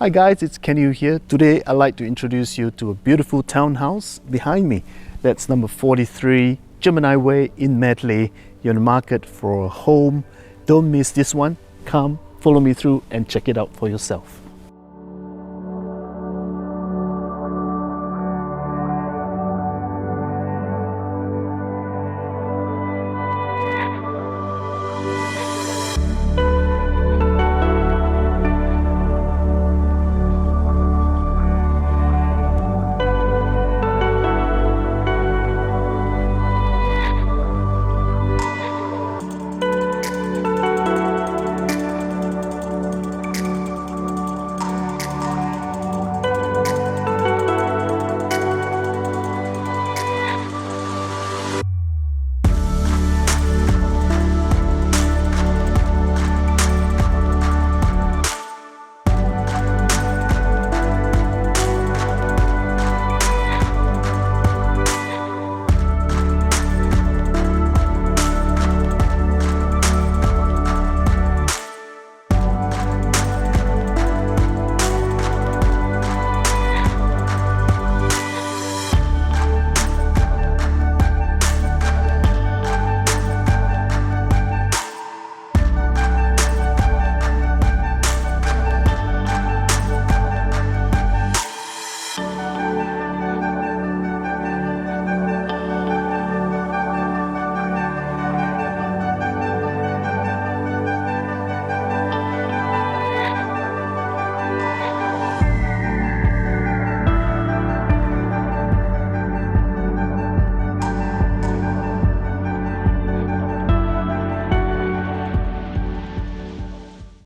Hi guys, it's Kenny here. Today I'd like to introduce you to a beautiful townhouse behind me. That's number 43 Gemini Way in Madeley. You're in the market for a home. Don't miss this one. Come, follow me through and check it out for yourself.